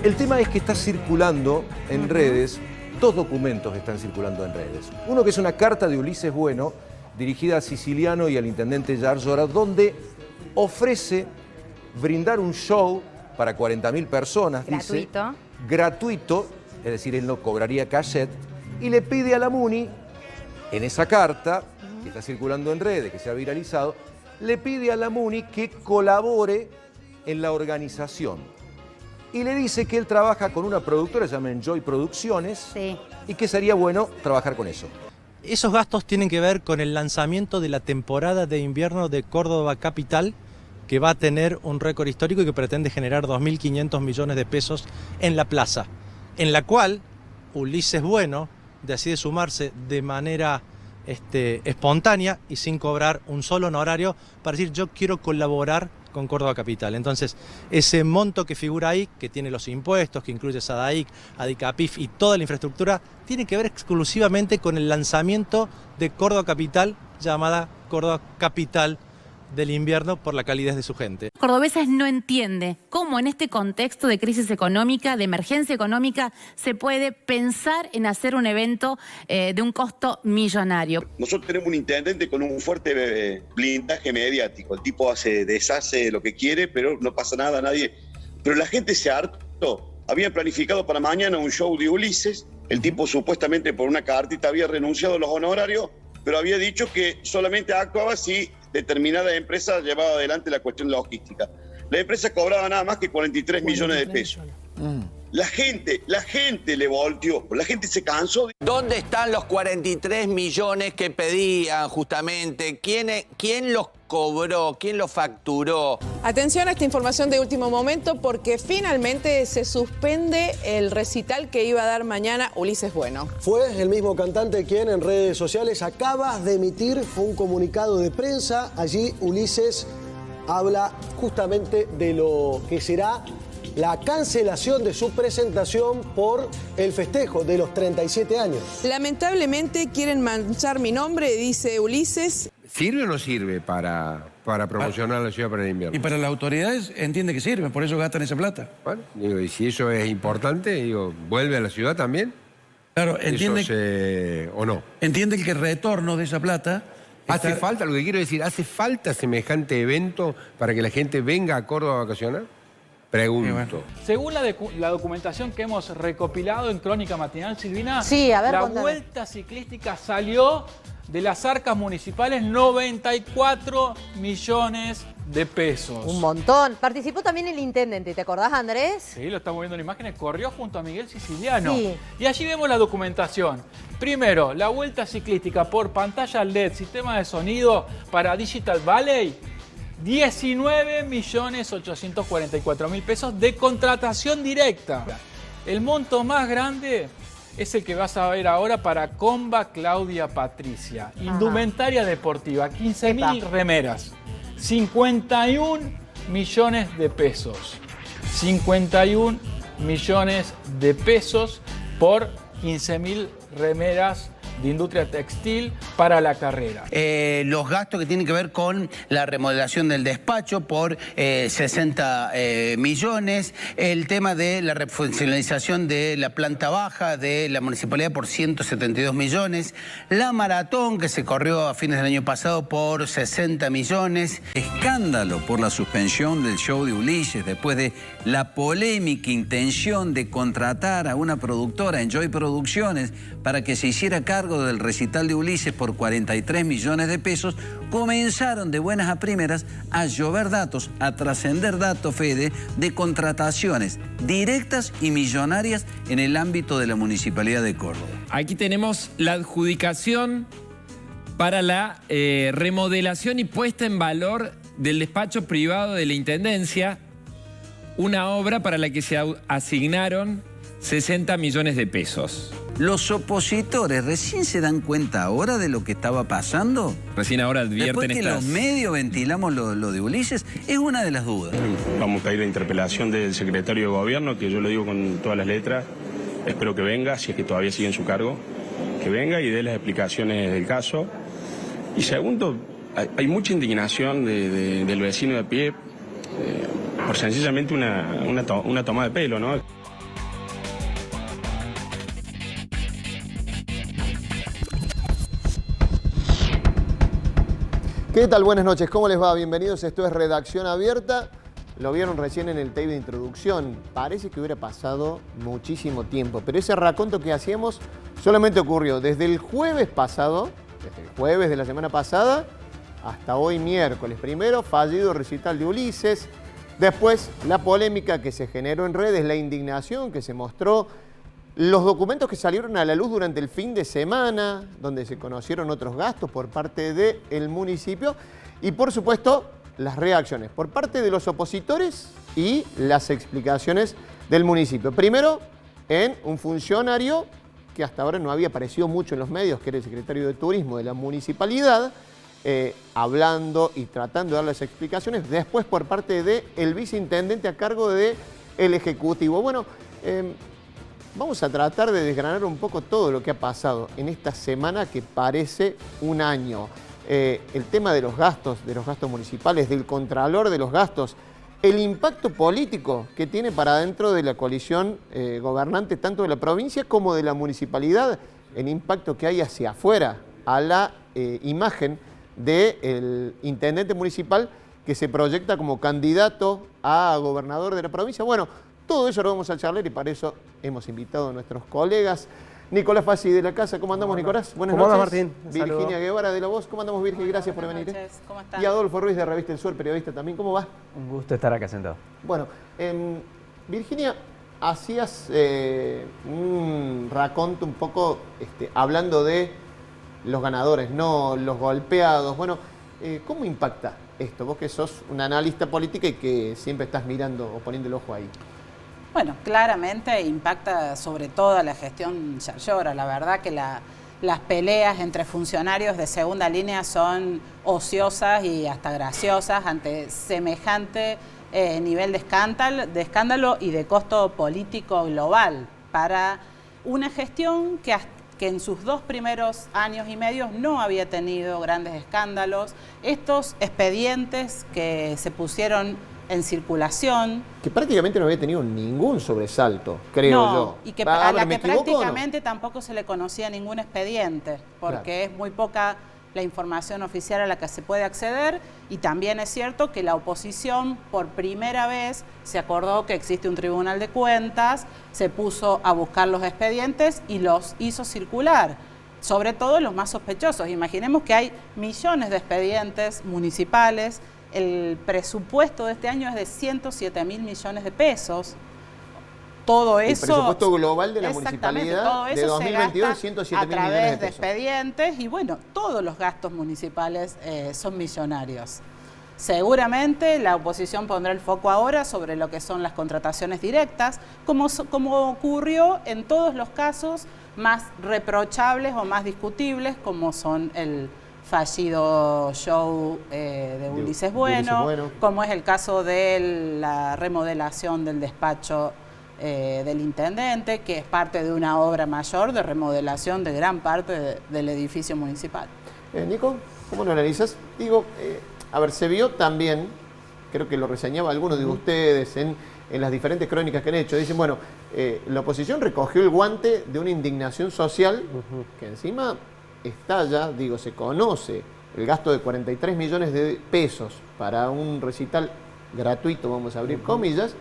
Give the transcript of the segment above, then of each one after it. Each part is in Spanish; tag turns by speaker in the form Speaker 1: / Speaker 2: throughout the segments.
Speaker 1: El tema es que está circulando en redes, dos documentos están circulando en redes. Uno que es una carta de Ulises Bueno, dirigida a Siciliano y al intendente Yarlora, donde ofrece brindar un show para 40.000 personas,
Speaker 2: gratuito.
Speaker 1: dice, gratuito, es decir, él no cobraría cachet, y le pide a la MUNI, en esa carta, que está circulando en redes, que se ha viralizado, le pide a la MUNI que colabore en la organización. Y le dice que él trabaja con una productora, se llama Enjoy Producciones,
Speaker 2: Sí.
Speaker 1: y que sería bueno trabajar con eso.
Speaker 3: Esos gastos tienen que ver con el lanzamiento de la temporada de invierno de Córdoba Capital, que va a tener un récord histórico y que pretende generar 2.500 millones de pesos en la plaza, en la cual Ulises Bueno decide sumarse de manera espontánea y sin cobrar un solo honorario para decir yo quiero colaborar con Córdoba Capital. Entonces, ese monto que figura ahí, que tiene los impuestos, que incluye SADAIC, ADICAPIF y toda la infraestructura, tiene que ver exclusivamente con el lanzamiento de Córdoba Capital, llamada Córdoba Capital del invierno por la calidez de su gente.
Speaker 2: Cordobeses no entiende cómo en este contexto de crisis económica, de emergencia económica, se puede pensar en hacer un evento de un costo millonario.
Speaker 4: Nosotros tenemos un intendente con un fuerte blindaje mediático. El tipo deshace lo que quiere, pero no pasa nada a nadie. Pero la gente se hartó. Habían planificado para mañana un show de Ulises. El tipo supuestamente por una cartita había renunciado a los honorarios, pero había dicho que solamente actuaba si determinada empresa llevaba adelante la cuestión logística. La empresa cobraba nada más que 43 millones de pesos. La gente le volteó, la gente se cansó.
Speaker 5: ¿Dónde están los 43 millones que pedían justamente? ¿Quién los cobró? ¿Quién los facturó?
Speaker 6: Atención a esta información de último momento porque finalmente se suspende el recital que iba a dar mañana Ulises Bueno.
Speaker 7: Fue el mismo cantante quien en redes sociales acaba de emitir un comunicado de prensa. Allí Ulises habla justamente de lo que será la cancelación de su presentación por el festejo de los 37 años.
Speaker 6: Lamentablemente quieren manchar mi nombre, dice Ulises.
Speaker 8: ¿Sirve o no sirve para promocionar la ciudad para el invierno?
Speaker 9: Y para las autoridades entiende que sirve, por eso gastan esa plata.
Speaker 8: Bueno, digo, y si eso es importante, digo, ¿vuelve a la ciudad también?
Speaker 9: Claro, entiende
Speaker 8: ¿o no?
Speaker 9: Entiende que el retorno de esa plata...
Speaker 8: ¿Hace falta, lo que quiero decir, hace falta semejante evento para que la gente venga a Córdoba a vacacionar? Pregunto.
Speaker 9: Bueno.
Speaker 10: Según la documentación que hemos recopilado en Crónica Matinal, Silvina,
Speaker 11: sí, a ver,
Speaker 10: la
Speaker 11: contame.
Speaker 10: vuelta ciclística salió de las arcas municipales 94 millones de pesos.
Speaker 11: Un montón. Participó también el intendente, ¿te acordás, Andrés?
Speaker 10: Sí, lo estamos viendo en imágenes. Corrió junto a Miguel Siciliano.
Speaker 11: Sí.
Speaker 10: Y allí vemos la documentación. Primero, la vuelta ciclística por pantalla LED, sistema de sonido para Digital Valley. 19.844.000 pesos de contratación directa. El monto más grande es el que vas a ver ahora para Comba Claudia Patricia. Indumentaria deportiva, 15.000 remeras, 51 millones de pesos. 51 millones de pesos por 15.000 remeras de industria textil para la carrera.
Speaker 12: Los gastos que tienen que ver con la remodelación del despacho por 60 millones, el tema de la refuncionalización de la planta baja de la municipalidad por 172 millones, la maratón que se corrió a fines del año pasado por 60 millones.
Speaker 13: Escándalo por la suspensión del show de Ulises después de la polémica intención de contratar a una productora, Enjoy Producciones, para que se hiciera cargo del recital de Ulises por 43 millones de pesos, comenzaron de buenas a primeras a llover datos, a trascender datos, Fede, de contrataciones directas y millonarias en el ámbito de la Municipalidad de Córdoba.
Speaker 14: Aquí tenemos la adjudicación para la remodelación y puesta en valor del despacho privado de la Intendencia, una obra para la que se asignaron 60 millones de pesos.
Speaker 13: ¿Los opositores recién se dan cuenta ahora de lo que estaba pasando?
Speaker 14: Recién ahora advierten
Speaker 13: Después que los medios ventilamos lo de Ulises, es una de las dudas.
Speaker 15: Vamos a pedir la interpelación del secretario de Gobierno, que yo lo digo con todas las letras. Espero que venga, si es que todavía sigue en su cargo, que venga y dé las explicaciones del caso. Y segundo, hay mucha indignación del vecino de pie por sencillamente una toma de pelo, ¿no?
Speaker 16: ¿Qué tal? Buenas noches, ¿cómo les va? Bienvenidos, esto es Redacción Abierta. Lo vieron recién en el tape de introducción. Parece que hubiera pasado muchísimo tiempo, pero ese raconto que hacíamos solamente ocurrió desde el jueves pasado, desde el jueves de la semana pasada, hasta hoy miércoles. Primero, fallido recital de Ulises. Después, la polémica que se generó en redes, la indignación que se mostró, los documentos que salieron a la luz durante el fin de semana, donde se conocieron otros gastos por parte del municipio y, por supuesto, las reacciones por parte de los opositores y las explicaciones del municipio. Primero, en un funcionario que hasta ahora no había aparecido mucho en los medios, que era el secretario de Turismo de la municipalidad, hablando y tratando de dar las explicaciones. Después, por parte del viceintendente a cargo del Ejecutivo. Bueno, vamos a tratar de desgranar un poco todo lo que ha pasado en esta semana que parece un año. El tema de los gastos municipales, del contralor de los gastos, el impacto político que tiene para dentro de la coalición gobernante, tanto de la provincia como de la municipalidad, el impacto que hay hacia afuera, a la imagen del intendente municipal que se proyecta como candidato a gobernador de la provincia. Bueno, todo eso lo vamos a charlar y para eso hemos invitado a nuestros colegas. Nicolás Fassi de la casa, ¿cómo andamos, Nicolás? Buenas noches.
Speaker 17: ¿Cómo Martín?
Speaker 16: Virginia Guevara de La Voz, ¿cómo andamos, Virginia? Gracias por venir.
Speaker 17: Buenas noches, ¿cómo estás?
Speaker 16: Y Adolfo Ruiz de Revista El Sur, periodista también, ¿cómo va?
Speaker 17: Un gusto estar acá sentado.
Speaker 16: Bueno, Virginia, hacías un raconto un poco hablando de los ganadores, no los golpeados. Bueno, ¿cómo impacta esto? Vos que sos una analista política y que siempre estás mirando o poniendo el ojo ahí.
Speaker 18: Bueno, claramente impacta sobre todo a la gestión Yarlora. La verdad que las peleas entre funcionarios de segunda línea son ociosas y hasta graciosas ante semejante nivel de escándalo y de costo político global para una gestión que en sus 2 primeros años y medio no había tenido grandes escándalos. Estos expedientes que se pusieron en circulación.
Speaker 16: Que prácticamente no había tenido ningún sobresalto, creo yo.
Speaker 18: Y que a la que prácticamente tampoco se le conocía ningún expediente, porque es muy poca la información oficial a la que se puede acceder, y también es cierto que la oposición por primera vez se acordó que existe un tribunal de cuentas, se puso a buscar los expedientes y los hizo circular, sobre todo los más sospechosos. Imaginemos que hay millones de expedientes municipales. El presupuesto de este año es de 107.000 millones de pesos. Todo eso...
Speaker 16: El presupuesto global de la municipalidad de 2022 es 107.000 millones de pesos.
Speaker 18: A través de expedientes y bueno, todos los gastos municipales son millonarios. Seguramente la oposición pondrá el foco ahora sobre lo que son las contrataciones directas, como ocurrió en todos los casos más reprochables o más discutibles, como son el fallido show de Ulises Bueno, como es el caso de la remodelación del despacho del intendente, que es parte de una obra mayor de remodelación de gran parte del edificio municipal.
Speaker 16: Nico, ¿cómo lo analizas? Digo, a ver, se vio también, creo que lo reseñaba algunos de ustedes en las diferentes crónicas que han hecho, dicen, bueno, la oposición recogió el guante de una indignación social que encima estalla, digo, se conoce el gasto de 43 millones de pesos para un recital gratuito, vamos a abrir comillas,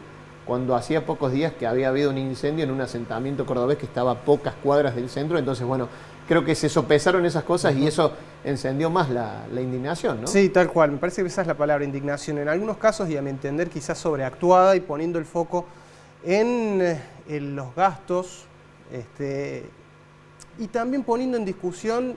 Speaker 16: cuando hacía pocos días que había habido un incendio en un asentamiento cordobés que estaba a pocas cuadras del centro. Entonces, bueno, creo que se sopesaron esas cosas y eso encendió más la indignación, ¿no?
Speaker 17: Sí, tal cual. Me parece que esa es la palabra, indignación. En algunos casos, y a mi entender, quizás sobreactuada y poniendo el foco en los gastos, y también poniendo en discusión,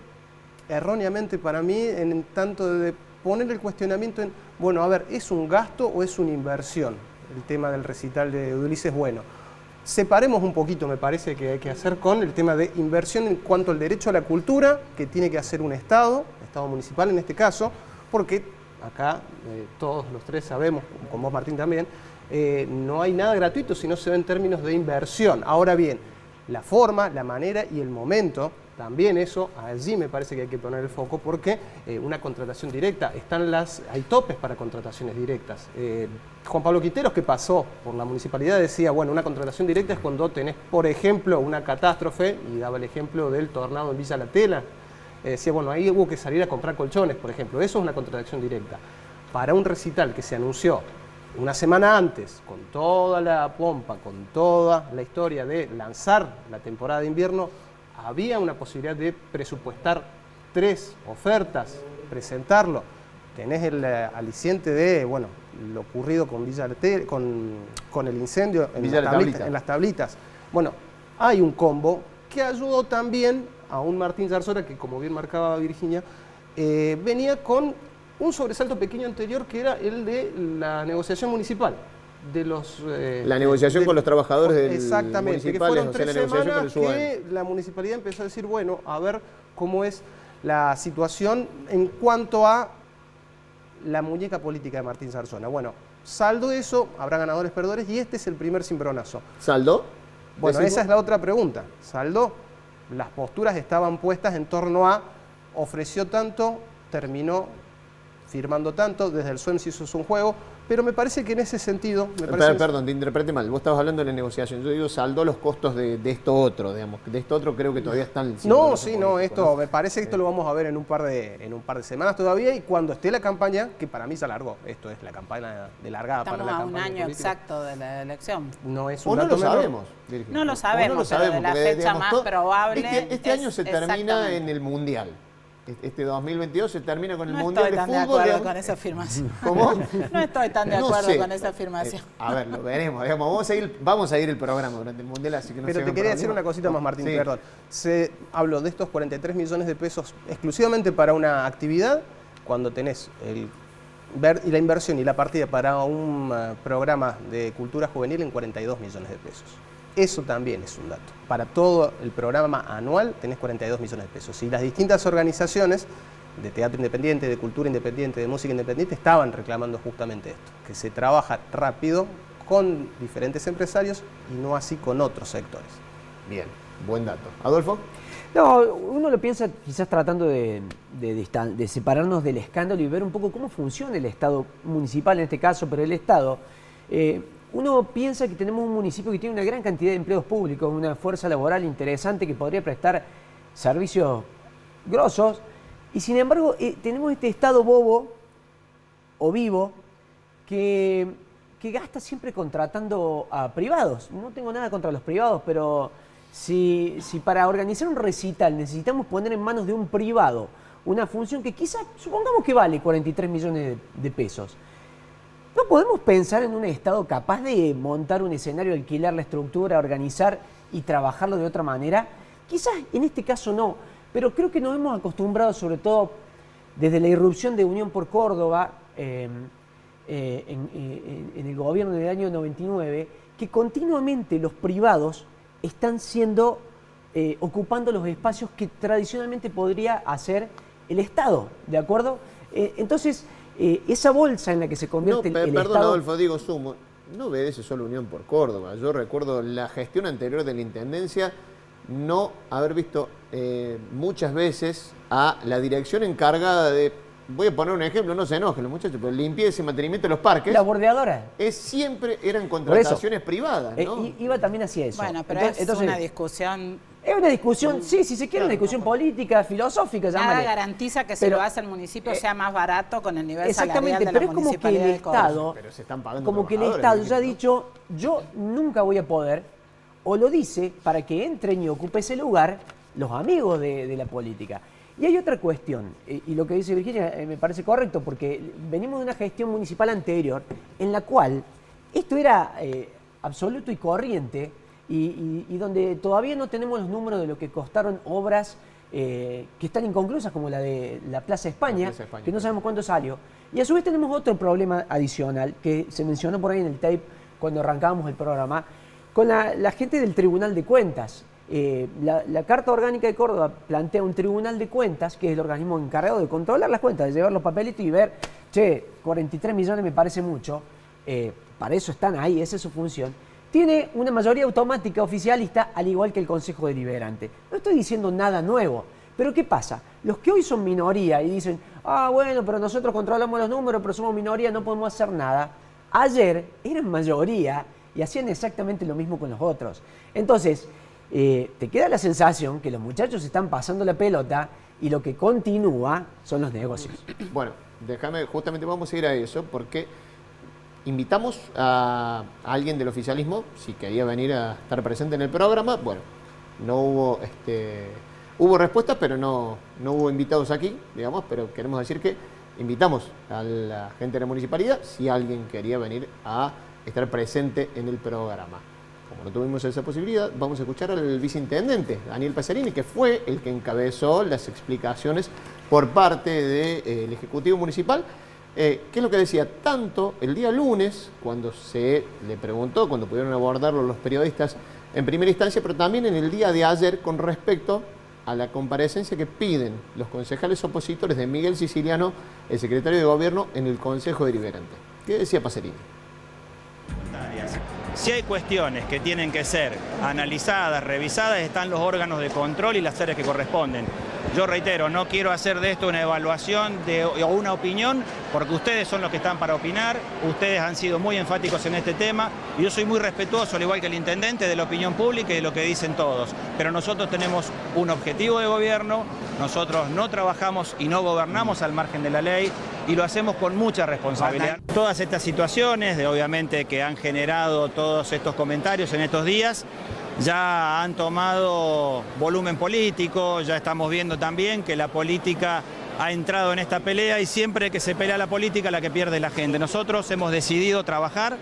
Speaker 17: erróneamente para mí, en tanto de poner el cuestionamiento en, bueno, a ver, ¿es un gasto o es una inversión? El tema del recital de Ulises Bueno. Separemos un poquito, me parece que hay que hacer con el tema de inversión en cuanto al derecho a la cultura, que tiene que hacer un Estado municipal en este caso, porque acá todos los tres sabemos, con vos Martín también, no hay nada gratuito si no se ve en términos de inversión. Ahora bien, la forma, la manera y el momento, también eso, allí me parece que hay que poner el foco porque una contratación directa, hay topes para contrataciones directas. Juan Pablo Quiteros, que pasó por la municipalidad, decía, bueno, una contratación directa es cuando tenés, por ejemplo, una catástrofe, y daba el ejemplo del tornado en Villa La Tela, decía, bueno, ahí hubo que salir a comprar colchones, por ejemplo. Eso es una contratación directa. Para un recital que se anunció una semana antes, con toda la pompa, con toda la historia de lanzar la temporada de invierno, había una posibilidad de presupuestar 3 ofertas, presentarlo. Tenés el aliciente de, bueno, lo ocurrido con Villa Letelier, con el incendio en las tablitas. Bueno, hay un combo que ayudó también a un Martín Zarzuela que, como bien marcaba Virginia, venía con un sobresalto pequeño anterior que era el de la negociación municipal.
Speaker 16: La negociación con los trabajadores del
Speaker 17: exactamente, que fueron 3 semanas
Speaker 16: que
Speaker 17: que la municipalidad empezó a decir, bueno, a ver cómo es la situación en cuanto a la muñeca política de Martín Zarzuela. Bueno, saldo eso, habrá ganadores, perdedores, y este es el primer cimbronazo.
Speaker 16: ¿Saldo?
Speaker 17: Bueno,
Speaker 16: ¿Decimos?
Speaker 17: esa es la otra pregunta. ¿Saldo? Las posturas estaban puestas en torno a ofreció tanto, terminó firmando tanto, desde el SUEM se hizo un juego, pero me parece que en ese sentido...
Speaker 16: Perdón, te interpreté mal. Vos estabas hablando de la negociación. Yo digo, saldó los costos de esto otro, digamos. De esto otro creo que todavía están...
Speaker 17: No, sí, no, esto me parece que esto lo vamos a ver en un par de semanas todavía, y cuando esté la campaña, que para mí se alargó. Esto es la campaña de largada para la campaña.
Speaker 18: Estamos a un año
Speaker 17: política.
Speaker 18: exacto de la elección.
Speaker 17: No es un
Speaker 16: no
Speaker 17: dato
Speaker 16: lo
Speaker 17: menor.
Speaker 16: sabemos, Virginia.
Speaker 18: No lo sabemos, pero la fecha
Speaker 16: digamos,
Speaker 18: más probable
Speaker 16: Este año se termina
Speaker 18: exactamente.
Speaker 16: en el Mundial. Este 2022 se termina con el
Speaker 18: No
Speaker 16: Mundial
Speaker 18: estoy
Speaker 16: de
Speaker 18: tan de
Speaker 16: Fútbol.
Speaker 18: acuerdo con esa afirmación.
Speaker 16: ¿Cómo?
Speaker 18: No estoy tan de
Speaker 16: No
Speaker 18: acuerdo
Speaker 16: sé.
Speaker 18: con esa afirmación.
Speaker 16: A ver, lo veremos. Digamos, vamos a ir el programa durante el Mundial, así que no
Speaker 17: Pero
Speaker 16: se
Speaker 17: te
Speaker 16: hagan
Speaker 17: quería decir
Speaker 16: problema.
Speaker 17: una cosita más, Martín,
Speaker 16: Sí.
Speaker 17: perdón. Se habló de estos 43 millones de pesos exclusivamente para una actividad, cuando tenés la inversión y la partida para un programa de cultura juvenil en 42 millones de pesos. Eso también es un dato. Para todo el programa anual tenés 42 millones de pesos. Y las distintas organizaciones de teatro independiente, de cultura independiente, de música independiente, estaban reclamando justamente esto, que se trabaja rápido con diferentes empresarios y no así con otros sectores.
Speaker 16: Bien, buen dato. ¿Adolfo?
Speaker 19: No, uno lo piensa quizás tratando de separarnos del escándalo y ver un poco cómo funciona el Estado municipal en este caso, pero el Estado. Uno piensa que tenemos un municipio que tiene una gran cantidad de empleos públicos, una fuerza laboral interesante que podría prestar servicios grosos, y sin embargo tenemos este Estado bobo o vivo que gasta siempre contratando a privados. No tengo nada contra los privados, pero si para organizar un recital necesitamos poner en manos de un privado una función que quizás, supongamos que vale 43 millones de pesos, ¿no podemos pensar en un Estado capaz de montar un escenario, alquilar la estructura, organizar y trabajarlo de otra manera? Quizás en este caso no, pero creo que nos hemos acostumbrado, sobre todo desde la irrupción de Unión por Córdoba en el gobierno del año 99, que continuamente los privados están ocupando los espacios que tradicionalmente podría hacer el Estado, ¿de acuerdo? Entonces, esa bolsa en la que se convierte el
Speaker 16: Perdón,
Speaker 19: Estado...
Speaker 16: Adolfo, digo, sumo. No obedece solo Unión por Córdoba. Yo recuerdo la gestión anterior de la Intendencia no haber visto muchas veces a la dirección encargada de, voy a poner un ejemplo, no se enojen los muchachos, pero limpieza y mantenimiento de los parques.
Speaker 19: La bordeadora.
Speaker 16: Siempre eran contrataciones privadas, ¿no?
Speaker 19: Iba también hacia eso.
Speaker 18: Bueno, pero
Speaker 19: Entonces,
Speaker 18: es una discusión...
Speaker 19: Es una discusión, sí, si se quiere, una discusión política, filosófica,
Speaker 18: Nada
Speaker 19: llámale.
Speaker 18: garantiza que si
Speaker 19: Pero,
Speaker 18: lo hace el municipio sea más barato con el nivel
Speaker 19: exactamente,
Speaker 18: salarial de
Speaker 19: pero
Speaker 18: la
Speaker 19: es como que
Speaker 18: municipalidad
Speaker 19: el
Speaker 18: de Córdoba.
Speaker 19: Estado,
Speaker 16: Pero se están pagando
Speaker 19: como que el
Speaker 16: trabajadores,
Speaker 19: Estado ya ha dicho, yo nunca voy a poder, o lo dice para que entren y ocupe ese lugar los amigos de la política. Y hay otra cuestión, y lo que dice Virginia me parece correcto, porque venimos de una gestión municipal anterior en la cual esto era absoluto y corriente, y donde todavía no tenemos los números de lo que costaron obras que están inconclusas, como la de la Plaza España, que no sabemos cuánto salió. Y a su vez tenemos otro problema adicional, que se mencionó por ahí en el tape cuando arrancábamos el programa, con la gente del Tribunal de Cuentas. La Carta Orgánica de Córdoba plantea un Tribunal de Cuentas, que es el organismo encargado de controlar las cuentas, de llevar los papelitos y ver, 43 millones me parece mucho, para eso están ahí, esa es su función. Tiene una mayoría automática oficialista, al igual que el Consejo Deliberante. No estoy diciendo nada nuevo, pero ¿qué pasa? Los que hoy son minoría y dicen, bueno, pero nosotros controlamos los números, pero somos minoría, no podemos hacer nada. Ayer eran mayoría y hacían exactamente lo mismo con los otros. Entonces, te queda la sensación que los muchachos están pasando la pelota y lo que continúa son los negocios.
Speaker 16: Bueno, déjame, justamente vamos a ir a eso, porque invitamos a alguien del oficialismo, si quería venir a estar presente en el programa. Bueno, no hubo, hubo respuestas, pero no hubo invitados aquí, digamos, pero queremos decir que invitamos a la gente de la municipalidad, si alguien quería venir a estar presente en el programa. Como no tuvimos esa posibilidad, vamos a escuchar al viceintendente, Daniel Pacerini, que fue el que encabezó las explicaciones por parte del Ejecutivo Municipal. ¿Qué es lo que decía? Tanto el día lunes, cuando se le preguntó, cuando pudieron abordarlo los periodistas en primera instancia, pero también en el día de ayer con respecto a la comparecencia que piden los concejales opositores de Miguel Siciliano, el secretario de Gobierno, en el Consejo Deliberante. ¿Qué decía Pacerini?
Speaker 20: Si hay cuestiones que tienen que ser analizadas, revisadas, están los órganos de control y las áreas que corresponden. Yo reitero, no quiero hacer de esto una evaluación o una opinión, porque ustedes son los que están para opinar, ustedes han sido muy enfáticos en este tema, y yo soy muy respetuoso, al igual que el intendente, de la opinión pública y de lo que dicen todos. Pero nosotros tenemos un objetivo de gobierno, nosotros no trabajamos y no gobernamos al margen de la ley, y lo hacemos con mucha responsabilidad. Todas estas situaciones, obviamente, que han generado todos estos comentarios en estos días, ya han tomado volumen político, ya estamos viendo también que la política ha entrado en esta pelea, y siempre que se pelea la política, la que pierde es la gente. Nosotros hemos decidido trabajar,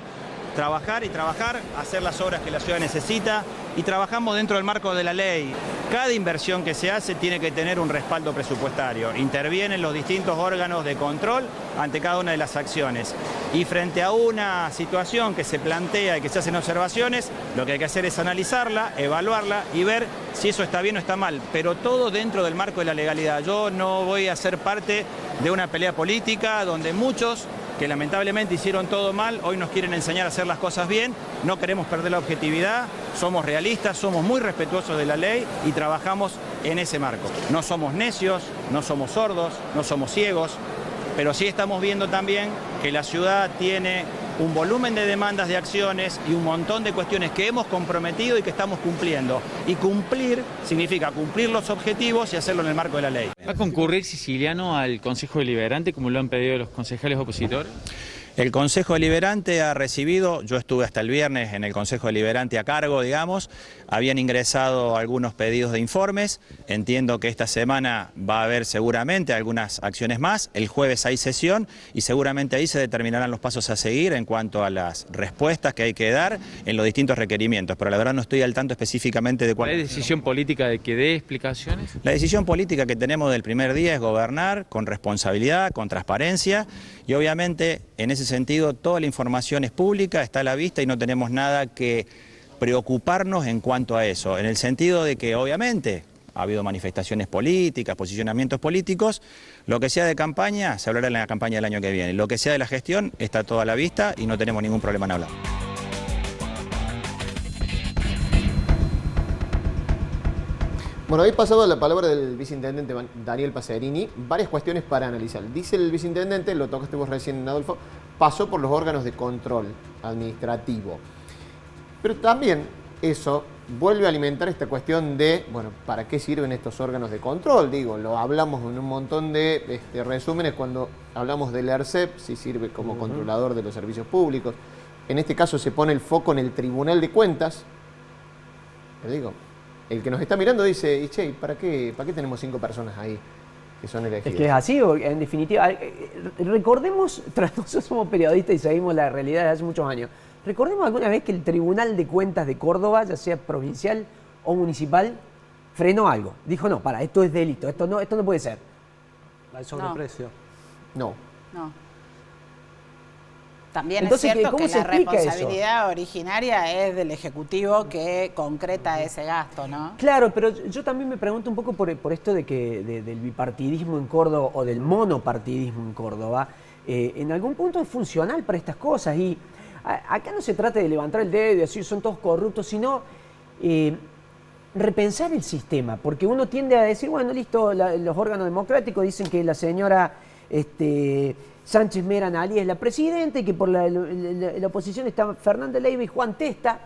Speaker 20: hacer las obras que la ciudad necesita, y trabajamos dentro del marco de la ley. Cada inversión que se hace tiene que tener un respaldo presupuestario. Intervienen los distintos órganos de control ante cada una de las acciones. Y frente a una situación que se plantea y que se hacen observaciones, lo que hay que hacer es analizarla, evaluarla y ver si eso está bien o está mal. Pero todo dentro del marco de la legalidad. Yo no voy a ser parte de una pelea política donde muchos que lamentablemente hicieron todo mal, hoy nos quieren enseñar a hacer las cosas bien. No queremos perder la objetividad, somos realistas, somos muy respetuosos de la ley y trabajamos en ese marco. No somos necios, no somos sordos, no somos ciegos, pero sí estamos viendo también que la ciudad tiene un volumen de demandas de acciones y un montón de cuestiones que hemos comprometido y que estamos cumpliendo. Y cumplir significa cumplir los objetivos y hacerlo en el marco de la ley.
Speaker 21: ¿Va a concurrir Siciliano al Consejo Deliberante como lo han pedido los concejales opositores?
Speaker 20: El Consejo Deliberante ha recibido, yo estuve hasta el viernes en el Consejo Deliberante a cargo, digamos, habían ingresado algunos pedidos de informes, entiendo que esta semana va a haber seguramente algunas acciones más, el jueves hay sesión y seguramente ahí se determinarán los pasos a seguir en cuanto a las respuestas que hay que dar en los distintos requerimientos, pero la verdad no estoy al tanto específicamente de cuál.
Speaker 21: ¿Hay decisión política de que dé explicaciones?
Speaker 20: La decisión política que tenemos del primer día es gobernar con responsabilidad, con transparencia y obviamente en ese sentido toda la información es pública, está a la vista y no tenemos nada que preocuparnos en cuanto a eso, en el sentido de que obviamente ha habido manifestaciones políticas, posicionamientos políticos, lo que sea de campaña se hablará en la campaña del año que viene, lo que sea de la gestión está todo a la vista y no tenemos ningún problema en hablar.
Speaker 16: Bueno, habéis pasado la palabra del viceintendente Daniel Pacerini, varias cuestiones para analizar. Dice el viceintendente, lo tocaste vos recién, Adolfo, pasó por los órganos de control administrativo. Pero también eso vuelve a alimentar esta cuestión de, bueno, ¿para qué sirven estos órganos de control? Digo, lo hablamos en un montón de resúmenes cuando hablamos del ERCEP, si sirve como controlador de los servicios públicos. En este caso se pone el foco en el Tribunal de Cuentas. Te digo, el que nos está mirando dice, y che, ¿para qué tenemos 5 personas ahí que son elegidas?
Speaker 19: Es que es así, en definitiva. Recordemos, nosotros somos periodistas y seguimos la realidad de hace muchos años. Recordemos alguna vez que el Tribunal de Cuentas de Córdoba, ya sea provincial o municipal, frenó algo. Dijo, no, esto es delito, esto no puede ser.
Speaker 17: ¿Al sobreprecio?
Speaker 16: No.
Speaker 18: También
Speaker 19: entonces,
Speaker 18: es cierto
Speaker 19: ¿cómo
Speaker 18: que
Speaker 19: se
Speaker 18: la
Speaker 19: explica
Speaker 18: responsabilidad originaria es del Ejecutivo que concreta ese gasto, ¿no?
Speaker 19: Claro, pero yo también me pregunto un poco por esto de que del bipartidismo en Córdoba o del monopartidismo en Córdoba, en algún punto es funcional para estas cosas y acá no se trata de levantar el dedo y decir son todos corruptos, sino repensar el sistema, porque uno tiende a decir, bueno, listo, los órganos democráticos dicen que la señora Sánchez Mera Nalí es la presidenta y que por la oposición está Fernanda Leiva y Juan Testa.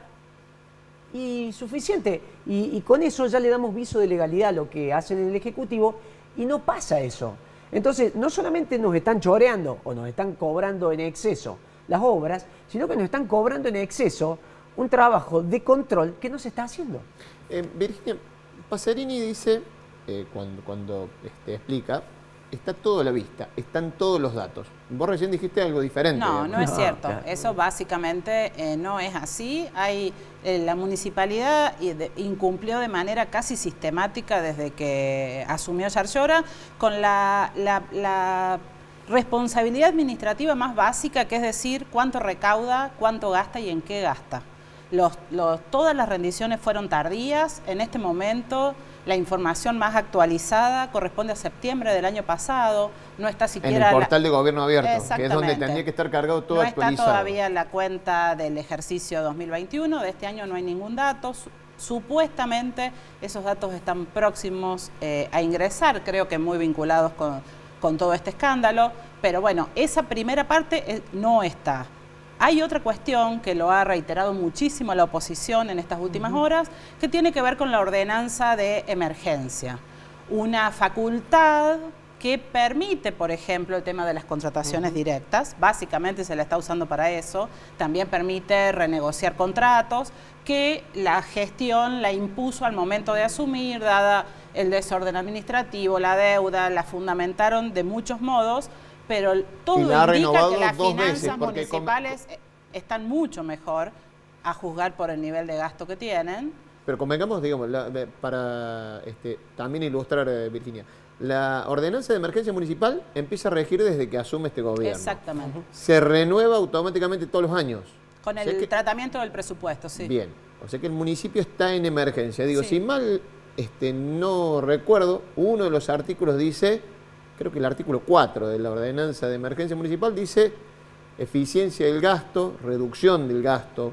Speaker 19: y suficiente. Y con eso ya le damos viso de legalidad a lo que hacen en el Ejecutivo y no pasa eso. Entonces, no solamente nos están choreando o nos están cobrando en exceso las obras, sino que nos están cobrando en exceso un trabajo de control que no se está haciendo.
Speaker 16: Virginia, Pacerini dice, cuando explica, está todo a la vista, están todos los datos. Vos recién dijiste algo diferente.
Speaker 18: No, no es cierto. Eso básicamente no es así. La municipalidad incumplió de manera casi sistemática desde que asumió Yarlora con la responsabilidad administrativa más básica, que es decir, cuánto recauda, cuánto gasta y en qué gasta. Todas las rendiciones fueron tardías. En este momento la información más actualizada corresponde a septiembre del año pasado. No está siquiera...
Speaker 16: En el portal de Gobierno Abierto, que es donde tendría que estar cargado todo actualizado.
Speaker 18: No está todavía la cuenta del ejercicio 2021. De este año no hay ningún dato. Supuestamente esos datos están próximos a ingresar, creo que muy vinculados con todo este escándalo. Pero bueno, esa primera parte no está. Hay otra cuestión que lo ha reiterado muchísimo la oposición en estas últimas horas, que tiene que ver con la ordenanza de emergencia. Una facultad que permite, por ejemplo, el tema de las contrataciones directas, básicamente se la está usando para eso, también permite renegociar contratos, que la gestión la impuso al momento de asumir, dada el desorden administrativo, la deuda, la fundamentaron de muchos modos, pero todo indica que las finanzas municipales están mucho mejor a juzgar por el nivel de gasto que tienen.
Speaker 16: Pero convengamos, digamos, para también ilustrar, Virginia, la ordenanza de emergencia municipal empieza a regir desde que asume este gobierno.
Speaker 18: Exactamente.
Speaker 16: Se renueva automáticamente todos los años.
Speaker 18: Con el tratamiento del presupuesto, sí.
Speaker 16: Bien, o sea que el municipio está en emergencia. Digo,
Speaker 18: Sí.
Speaker 16: si mal no recuerdo, uno de los artículos dice, creo que el artículo 4 de la ordenanza de emergencia municipal dice eficiencia del gasto, reducción del gasto,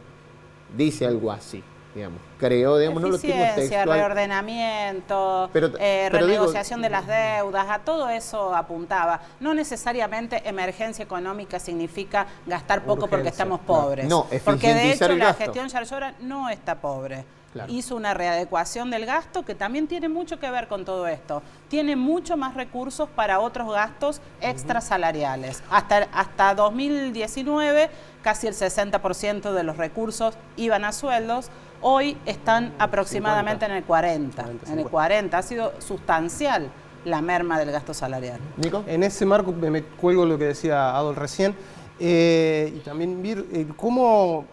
Speaker 16: dice algo así, digamos. Creo, digamos, no lo tengo
Speaker 18: Eficiencia,
Speaker 16: textual.
Speaker 18: reordenamiento,
Speaker 16: Pero
Speaker 18: renegociación de las deudas, a todo eso apuntaba. No necesariamente emergencia económica significa gastar poco porque
Speaker 16: Urgencia,
Speaker 18: estamos
Speaker 16: claro.
Speaker 18: pobres.
Speaker 16: No,
Speaker 18: porque de
Speaker 16: eficientizar
Speaker 18: hecho
Speaker 16: el
Speaker 18: la
Speaker 16: gasto.
Speaker 18: gestión Yarlora no está pobre.
Speaker 16: Claro.
Speaker 18: Hizo una readecuación del gasto que también tiene mucho que ver con todo esto. Tiene mucho más recursos para otros gastos extrasalariales. Hasta 2019, casi el 60% de los recursos iban a sueldos. Hoy están aproximadamente 50. En el 40.
Speaker 17: 40,
Speaker 18: en el 40. Ha sido sustancial la merma del gasto salarial.
Speaker 16: ¿Nico?
Speaker 17: En ese marco me cuelgo lo que decía Adol recién. Y también cómo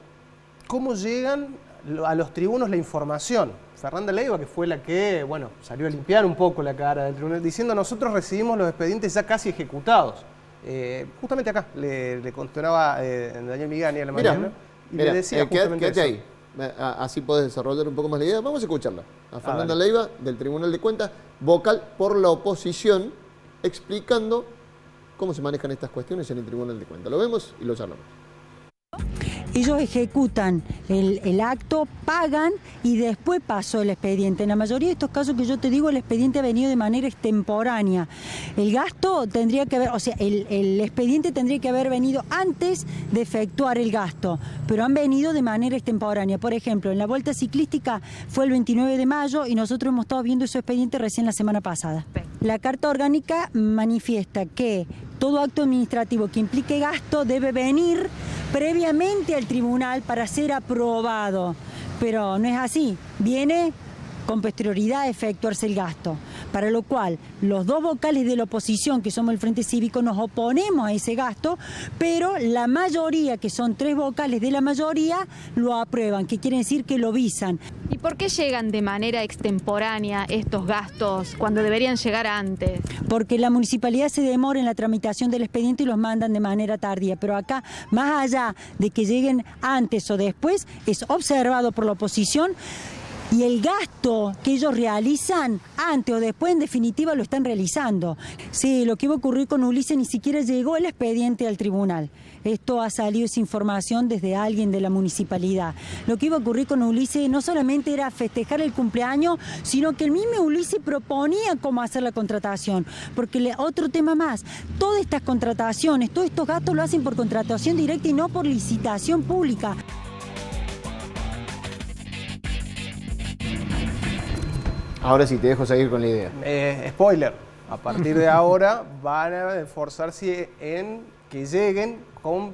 Speaker 17: llegan a los tribunos la información. Fernanda Leiva, que fue la que, bueno, salió a limpiar un poco la cara del tribunal, diciendo nosotros recibimos los expedientes ya casi ejecutados. Justamente acá le contaba Daniel Migani a la mañana y le decía justamente
Speaker 16: quédate
Speaker 17: eso.
Speaker 16: ahí. Así podés desarrollar un poco más la idea. Vamos a escucharla. A Fernanda Leiva, del Tribunal de Cuentas, vocal por la oposición, explicando cómo se manejan estas cuestiones en el Tribunal de Cuentas. Lo vemos y lo charlamos.
Speaker 1: Ellos ejecutan el acto, pagan y después pasó el expediente. En la mayoría de estos casos que yo te digo, el expediente ha venido de manera extemporánea. El gasto tendría que haber, o sea, el expediente tendría que haber venido antes de efectuar el gasto, pero han venido de manera extemporánea. Por ejemplo, en la vuelta ciclística fue el 29 de mayo y nosotros hemos estado viendo ese expediente recién la semana pasada. La Carta Orgánica manifiesta que todo acto administrativo que implique gasto debe venir previamente al tribunal para ser aprobado, pero no es así, viene con posterioridad a efectuarse el gasto, para lo cual los dos vocales de la oposición, que somos el Frente Cívico, nos oponemos a ese gasto, pero la mayoría, que son 3 vocales de la mayoría, lo aprueban, que quiere decir que lo visan.
Speaker 22: ¿Y por qué llegan de manera extemporánea estos gastos cuando deberían llegar antes?
Speaker 1: Porque la municipalidad se demora en la tramitación del expediente y los mandan de manera tardía, pero acá, más allá de que lleguen antes o después, es observado por la oposición. Y el gasto que ellos realizan antes o después, en definitiva, lo están realizando. Sí, lo que iba a ocurrir con Ulises, ni siquiera llegó el expediente al tribunal. Esto ha salido esa información desde alguien de la municipalidad. Lo que iba a ocurrir con Ulises no solamente era festejar el cumpleaños, sino que el mismo Ulises proponía cómo hacer la contratación. Porque otro tema más, todas estas contrataciones, todos estos gastos lo hacen por contratación directa y no por licitación pública.
Speaker 16: Ahora sí, te dejo seguir con la idea.
Speaker 17: Spoiler, a partir de ahora van a esforzarse en que lleguen con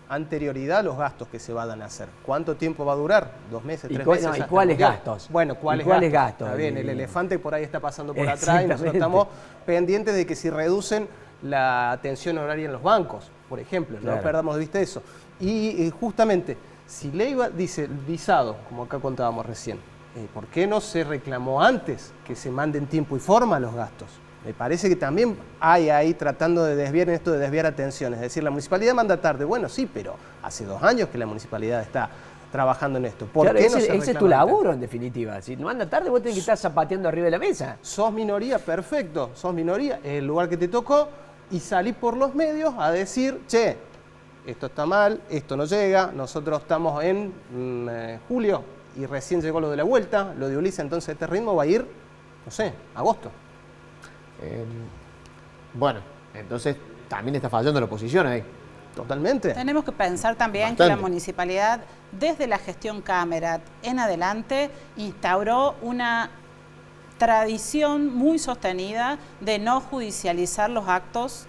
Speaker 17: anterioridad los gastos que se van a hacer. ¿Cuánto tiempo va a durar? 2 meses, 3 meses.
Speaker 19: ¿Y cuáles gastos?
Speaker 17: Bueno, ¿cuáles gastos? Está bien, el elefante por ahí está pasando por atrás y nosotros estamos pendientes de que si reducen la atención horaria en los bancos, por ejemplo, no perdamos de vista eso. Y justamente, si Leiva dice el visado, como acá contábamos recién, ¿por qué no se reclamó antes que se manden tiempo y forma los gastos? Me parece que también hay ahí tratando de desviar en esto de desviar atención. Es decir, la municipalidad manda tarde. Bueno, sí, pero hace 2 años que la municipalidad está trabajando en esto. ¿Por qué no se reclama?
Speaker 19: Ese es tu laburo, en definitiva. Si no manda tarde, vos tenés que estar zapateando arriba de la mesa.
Speaker 17: Sos minoría, perfecto. Sos minoría, es el lugar que te tocó, y salís por los medios a decir, che, esto está mal, esto no llega, nosotros estamos en julio y recién llegó lo de la vuelta, lo de Ulises, entonces este ritmo va a ir, no sé, agosto.
Speaker 16: Bueno, entonces también está fallando la oposición ahí.
Speaker 17: Totalmente.
Speaker 18: Tenemos que pensar también que la municipalidad, desde la gestión Cámara en adelante, instauró una tradición muy sostenida de no judicializar los actos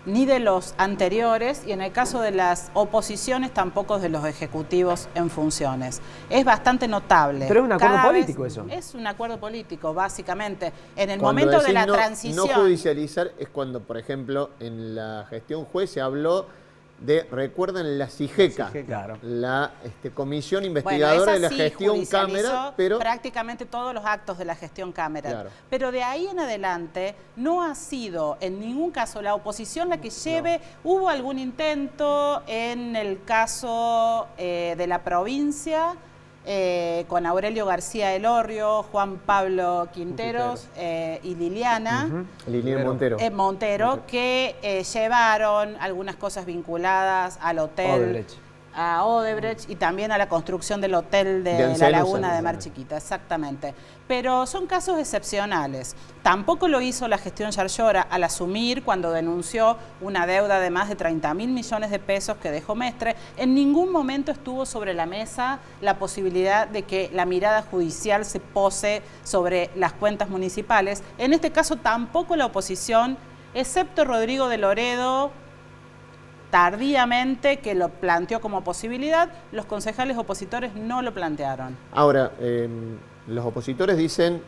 Speaker 18: ni de los anteriores, y en el caso de las oposiciones tampoco de los ejecutivos en funciones. Es bastante notable.
Speaker 19: Pero es un acuerdo político eso.
Speaker 18: Es un acuerdo político, básicamente. En el momento de la transición...
Speaker 16: No judicializar es cuando, por ejemplo, en la gestión Juez se habló de, recuerdan, la CIGECA, la comisión investigadora de la gestión Cámara, pero
Speaker 18: prácticamente todos los actos de la gestión Cámara. Pero de ahí en adelante no ha sido en ningún caso la oposición la que lleve. Hubo algún intento en el caso de la provincia, con Aurelio García Elorrio, Juan Pablo Quinteros y Liliana Montero, que llevaron algunas cosas vinculadas al hotel, a Odebrecht, y también a la construcción del hotel de la Laguna de Mar Chiquita, exactamente. Pero son casos excepcionales. Tampoco lo hizo la gestión Yarlora al asumir, cuando denunció una deuda de más de 30.000 millones de pesos que dejó Mestre. En ningún momento estuvo sobre la mesa la posibilidad de que la mirada judicial se pose sobre las cuentas municipales. En este caso tampoco la oposición, excepto Rodrigo de Loredo, tardíamente, que lo planteó como posibilidad. Los concejales opositores no lo plantearon.
Speaker 16: Ahora, los opositores dicen,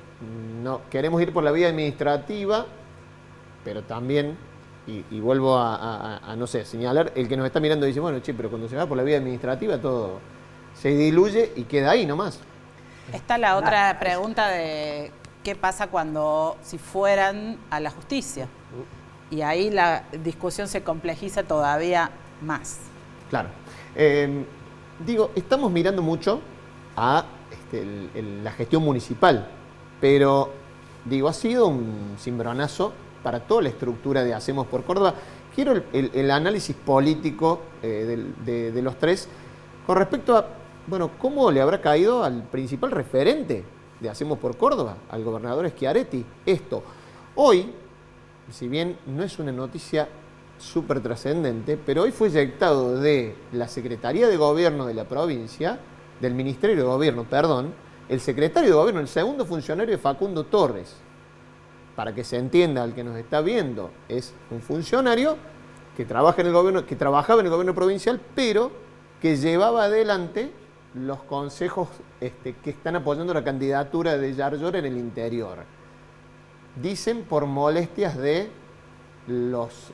Speaker 16: no, queremos ir por la vía administrativa, pero también, y vuelvo a no sé, señalar, el que nos está mirando dice, bueno, che, pero cuando se va por la vía administrativa todo se diluye y queda ahí nomás.
Speaker 18: Está la otra pregunta de qué pasa si fueran a la justicia. Y ahí la discusión se complejiza todavía más.
Speaker 16: Claro. Digo, estamos mirando mucho a la gestión municipal, pero digo, ha sido un cimbronazo para toda la estructura de Hacemos por Córdoba. Quiero el análisis político de los tres con respecto a, bueno, cómo le habrá caído al principal referente de Hacemos por Córdoba, al gobernador Schiaretti, esto. Hoy, si bien no es una noticia súper trascendente, pero hoy fue eyectado de la Secretaría de Gobierno de la provincia, del Ministerio de Gobierno, perdón, el secretario de Gobierno, el segundo funcionario de Facundo Torres. Para que se entienda al que nos está viendo, es un funcionario que trabaja en el gobierno, que trabajaba en el gobierno provincial, pero que llevaba adelante los consejos que están apoyando la candidatura de Yarlora en el interior. Dicen por molestias de los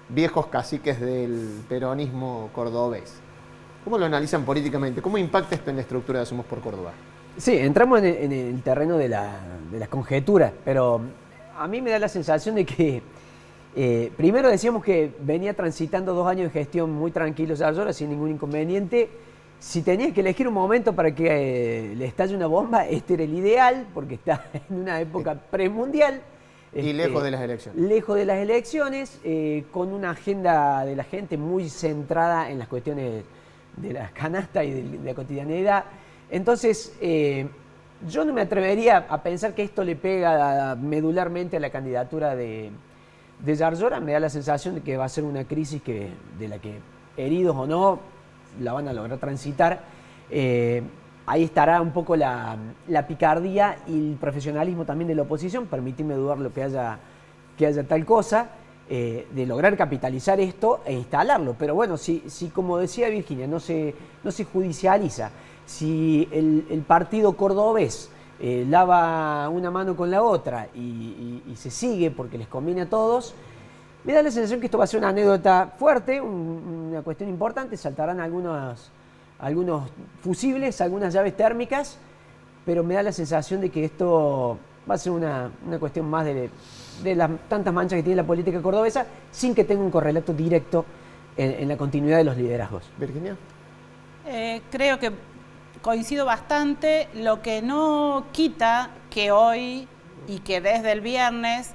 Speaker 16: viejos caciques del peronismo cordobés. ¿Cómo lo analizan políticamente? ¿Cómo impacta esto en la estructura de Hacemos por Córdoba?
Speaker 19: Sí, entramos en el terreno de las conjeturas, pero a mí me da la sensación de que primero decíamos que venía transitando 2 años de gestión muy tranquilos Yarlora, sin ningún inconveniente. Si tenías que elegir un momento para que le estalle una bomba, este era el ideal, porque está en una época premundial.
Speaker 16: Y lejos de las elecciones.
Speaker 19: Lejos de las elecciones, con una agenda de la gente muy centrada en las cuestiones de la canasta y de la cotidianeidad. Entonces, yo no me atrevería a pensar que esto le pega medularmente a la candidatura de Yarlora. Me da la sensación de que va a ser una crisis de la que, heridos o no, la van a lograr transitar. ahí estará un poco la picardía y el profesionalismo también de la oposición, permitidme dudar lo que haya tal cosa, de lograr capitalizar esto e instalarlo. Pero bueno, si como decía Virginia, no se judicializa, si el partido cordobés lava una mano con la otra y se sigue porque les conviene a todos, me da la sensación que esto va a ser una anécdota fuerte, una cuestión importante, saltarán algunos fusibles, algunas llaves térmicas, pero me da la sensación de que esto va a ser una cuestión más de las tantas manchas que tiene la política cordobesa, sin que tenga un correlato directo en la continuidad de los liderazgos.
Speaker 16: Virginia.
Speaker 18: Creo que coincido bastante, lo que no quita que hoy y que desde el viernes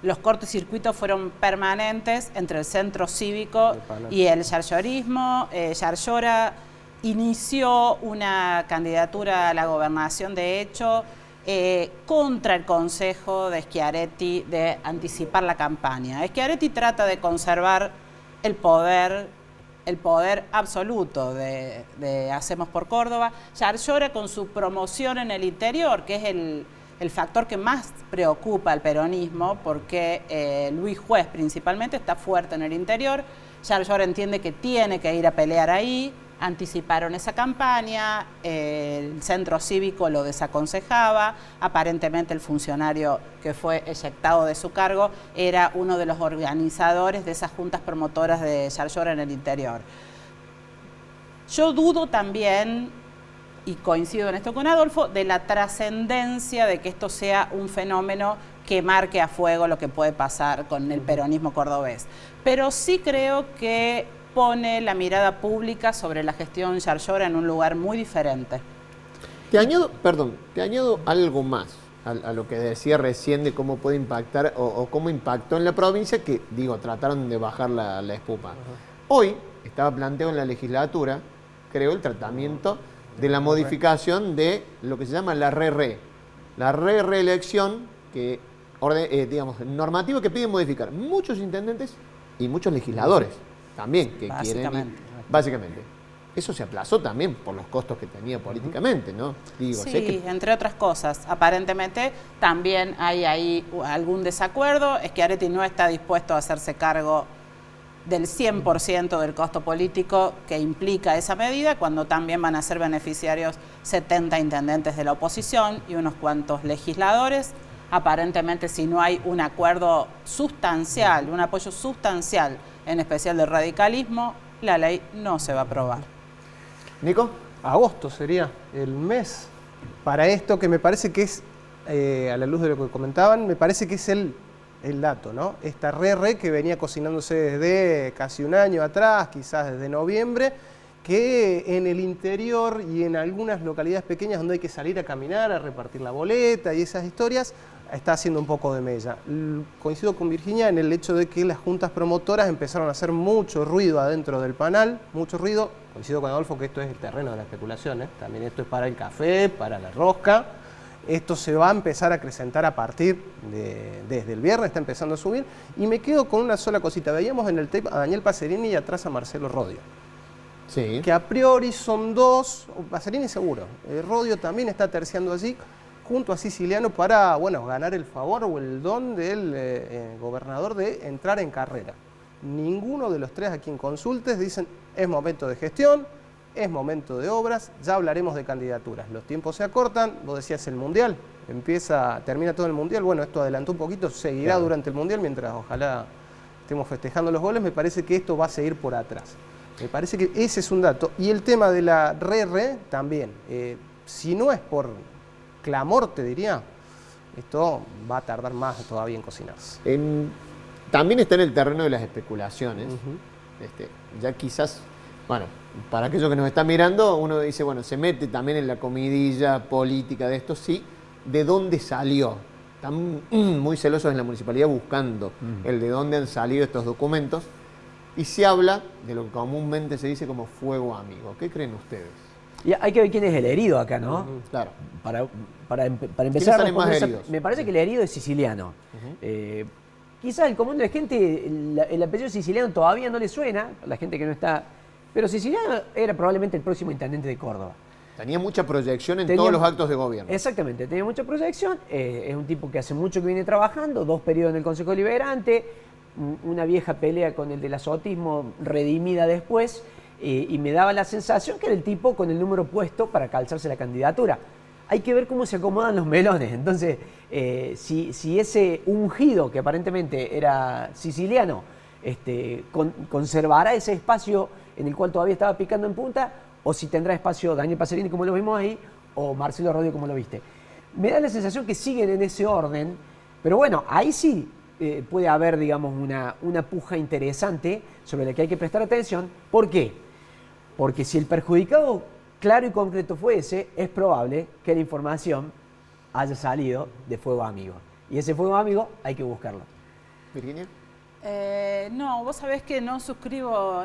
Speaker 18: los cortocircuitos fueron permanentes entre el centro cívico y el yarllorismo. Yarlora inició una candidatura a la gobernación, de hecho, contra el consejo de Schiaretti de anticipar la campaña. Schiaretti trata de conservar el poder absoluto de Hacemos por Córdoba. Yarlora, con su promoción en el interior, que es el factor que más preocupa al peronismo, porque Luis Juez principalmente está fuerte en el interior. Yarlora entiende que tiene que ir a pelear ahí. Anticiparon esa campaña, el centro cívico lo desaconsejaba, aparentemente el funcionario que fue eyectado de su cargo era uno de los organizadores de esas juntas promotoras de Yarlora en el interior. Yo dudo también, y coincido en esto con Adolfo, de la trascendencia de que esto sea un fenómeno que marque a fuego lo que puede pasar con el peronismo cordobés. Pero sí creo que pone la mirada pública sobre la gestión Yarlora en un lugar muy diferente.
Speaker 16: Te añado algo más a lo que decía recién de cómo puede impactar o cómo impactó en la provincia, que trataron de bajar la espuma. Hoy estaba planteado en la legislatura, creo, el tratamiento de la modificación de lo que se llama la reelección, que normativo que piden modificar muchos intendentes y muchos legisladores también que quieren. Básicamente. Eso se aplazó también por los costos que tenía políticamente, ¿no?
Speaker 18: Sí, entre otras cosas. Aparentemente también hay ahí algún desacuerdo. Schiaretti no está dispuesto a hacerse cargo del 100% del costo político que implica esa medida, cuando también van a ser beneficiarios 70 intendentes de la oposición y unos cuantos legisladores. Aparentemente, si no hay un acuerdo sustancial, un apoyo sustancial, en especial del radicalismo, la ley no se va a aprobar.
Speaker 16: Nico.
Speaker 17: Agosto sería el mes para esto, que me parece que es, a la luz de lo que comentaban, me parece que es el dato, ¿no? Esta que venía cocinándose desde casi un año atrás, quizás desde noviembre, que en el interior y en algunas localidades pequeñas donde hay que salir a caminar, a repartir la boleta y esas historias, está haciendo un poco de mella. Coincido con Virginia en el hecho de que las juntas promotoras empezaron a hacer mucho ruido adentro del panel, mucho ruido. Coincido con Adolfo que esto es el terreno de la especulación, también esto es para el café, para la rosca. Esto se va a empezar a acrecentar a partir desde el viernes, está empezando a subir. Y me quedo con una sola cosita. Veíamos en el tape a Daniel Pacerini y atrás a Marcelo Rodio.
Speaker 16: Sí.
Speaker 17: Que a priori son dos, Pacerini seguro. Rodio también está terciando allí, junto a Siciliano, para ganar el favor o el don del gobernador de entrar en carrera. Ninguno de los tres a quien consultes dicen es momento de gestión, es momento de obras, ya hablaremos de candidaturas. Los tiempos se acortan, vos decías el Mundial, termina todo el Mundial, esto adelantó un poquito, seguirá durante el Mundial, mientras ojalá estemos festejando los goles. Me parece que esto va a seguir por atrás. Me parece que ese es un dato. Y el tema de la también, si no es por clamor, te diría, esto va a tardar más todavía en cocinarse.
Speaker 16: También está en el terreno de las especulaciones. Ya quizás, para aquellos que nos están mirando, uno dice, se mete también en la comidilla política de esto, sí, ¿de dónde salió? Están muy celosos en la municipalidad buscando el de dónde han salido estos documentos, y se habla de lo que comúnmente se dice como fuego amigo. ¿Qué creen ustedes?
Speaker 19: Y hay que ver quién es el herido acá, ¿no?
Speaker 16: Claro.
Speaker 19: Para empezar
Speaker 16: salen más heridos?
Speaker 19: Me parece que el herido es Siciliano. Quizás el común de la gente, el apellido Siciliano todavía no le suena, a la gente que no está... Pero Siciliano era probablemente el próximo intendente de Córdoba.
Speaker 16: Tenía mucha proyección en todos los actos de gobierno.
Speaker 19: Exactamente, tenía mucha proyección. Es un tipo que hace mucho que viene trabajando, 2 periodos en el Consejo Deliberante, una vieja pelea con el del azotismo redimida después, y me daba la sensación que era el tipo con el número puesto para calzarse la candidatura. Hay que ver cómo se acomodan los melones. Entonces, si ese ungido, que aparentemente era siciliano, conservará ese espacio en el cual todavía estaba picando en punta, o si tendrá espacio Daniel Pacerini, como lo vimos ahí, o Marcelo Rodio, como lo viste. Me da la sensación que siguen en ese orden, pero bueno, ahí sí puede haber, digamos, una puja interesante sobre la que hay que prestar atención. ¿Por qué? Porque si el perjudicado claro y concreto fue ese, es probable que la información haya salido de Fuego Amigo. Y ese Fuego Amigo hay que buscarlo.
Speaker 16: Virginia.
Speaker 18: No, vos sabés que no suscribo.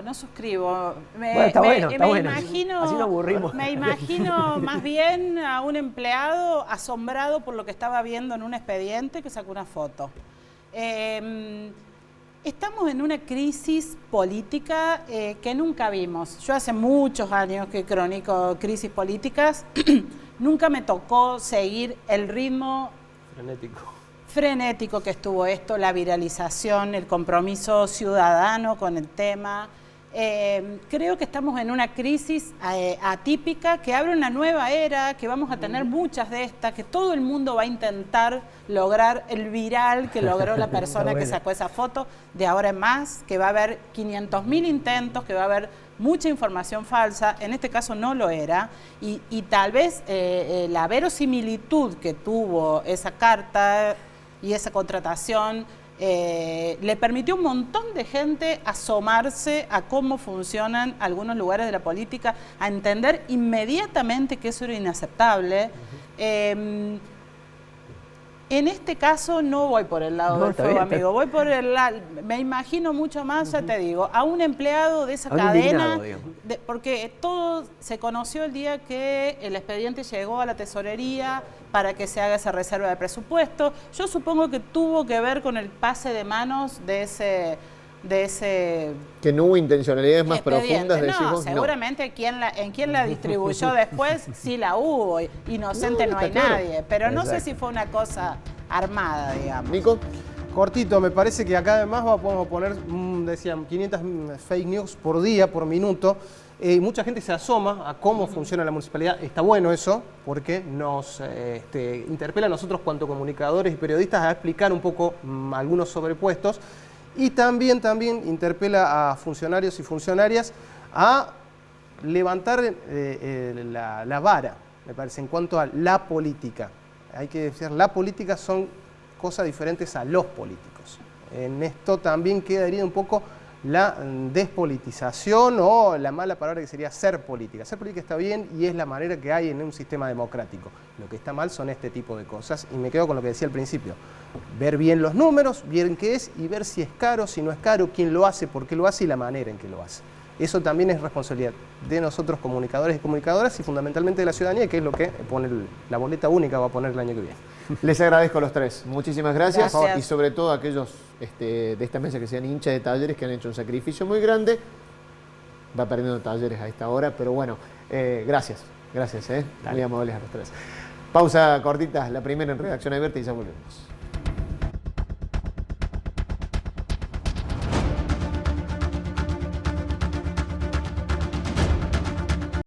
Speaker 19: Bueno, está bueno.
Speaker 18: Imagino,
Speaker 19: así nos aburrimos.
Speaker 18: Me imagino más bien a un empleado asombrado por lo que estaba viendo en un expediente que sacó una foto. Estamos en una crisis política que nunca vimos. Yo hace muchos años que cronico crisis políticas. Nunca me tocó seguir el ritmo frenético que estuvo esto, la viralización, el compromiso ciudadano con el tema. Creo que estamos en una crisis atípica que abre una nueva era, que vamos a tener muchas de estas, que todo el mundo va a intentar lograr el viral que logró la persona que sacó esa foto de ahora en más, que va a haber 500.000 intentos, que va a haber mucha información falsa. En este caso no lo era, y tal vez la verosimilitud que tuvo esa carta y esa contratación le permitió a un montón de gente asomarse a cómo funcionan algunos lugares de la política, a entender inmediatamente que eso era inaceptable. En este caso no voy por el lado del Fuego Amigo, voy por el lado, me imagino mucho más, ya te digo, a un empleado de esa cadena, porque todo se conoció el día que el expediente llegó a la tesorería para que se haga esa reserva de presupuesto. Yo supongo que tuvo que ver con el pase de manos de ese
Speaker 16: que no hubo intencionalidades más profundas, decís
Speaker 18: no,
Speaker 16: vos.
Speaker 18: seguramente en quien la distribuyó después sí la hubo, inocente no hay nadie, pero no sé si fue una cosa armada, digamos.
Speaker 16: Nico.
Speaker 17: Cortito, me parece que acá además podemos poner, decían, 500 fake news por día, por minuto. Mucha gente se asoma a cómo funciona la municipalidad. Está bueno eso, porque nos interpela a nosotros cuanto comunicadores y periodistas a explicar un poco algunos sobrepuestos. Y también interpela a funcionarios y funcionarias a levantar la vara, me parece, en cuanto a la política. Hay que decir, la política son cosas diferentes a los políticos. En esto también queda herida un poco la despolitización o la mala palabra que sería ser política. Ser política está bien y es la manera que hay en un sistema democrático. Lo que está mal son este tipo de cosas, y me quedo con lo que decía al principio. Ver bien los números, ver qué es y ver si es caro, si no es caro, quién lo hace, por qué lo hace y la manera en que lo hace. Eso también es responsabilidad de nosotros comunicadores y comunicadoras y fundamentalmente de la ciudadanía, que es lo que pone la boleta única va a poner el año que viene.
Speaker 16: Les agradezco a los tres. Muchísimas gracias.
Speaker 18: Gracias.
Speaker 16: Y sobre todo a aquellos de esta mesa que sean hinchas de Talleres, que han hecho un sacrificio muy grande. Va perdiendo Talleres a esta hora, pero bueno, gracias. Gracias, muy amables a los tres. Pausa cortita, la primera en Redacción Abierta, y ya volvemos.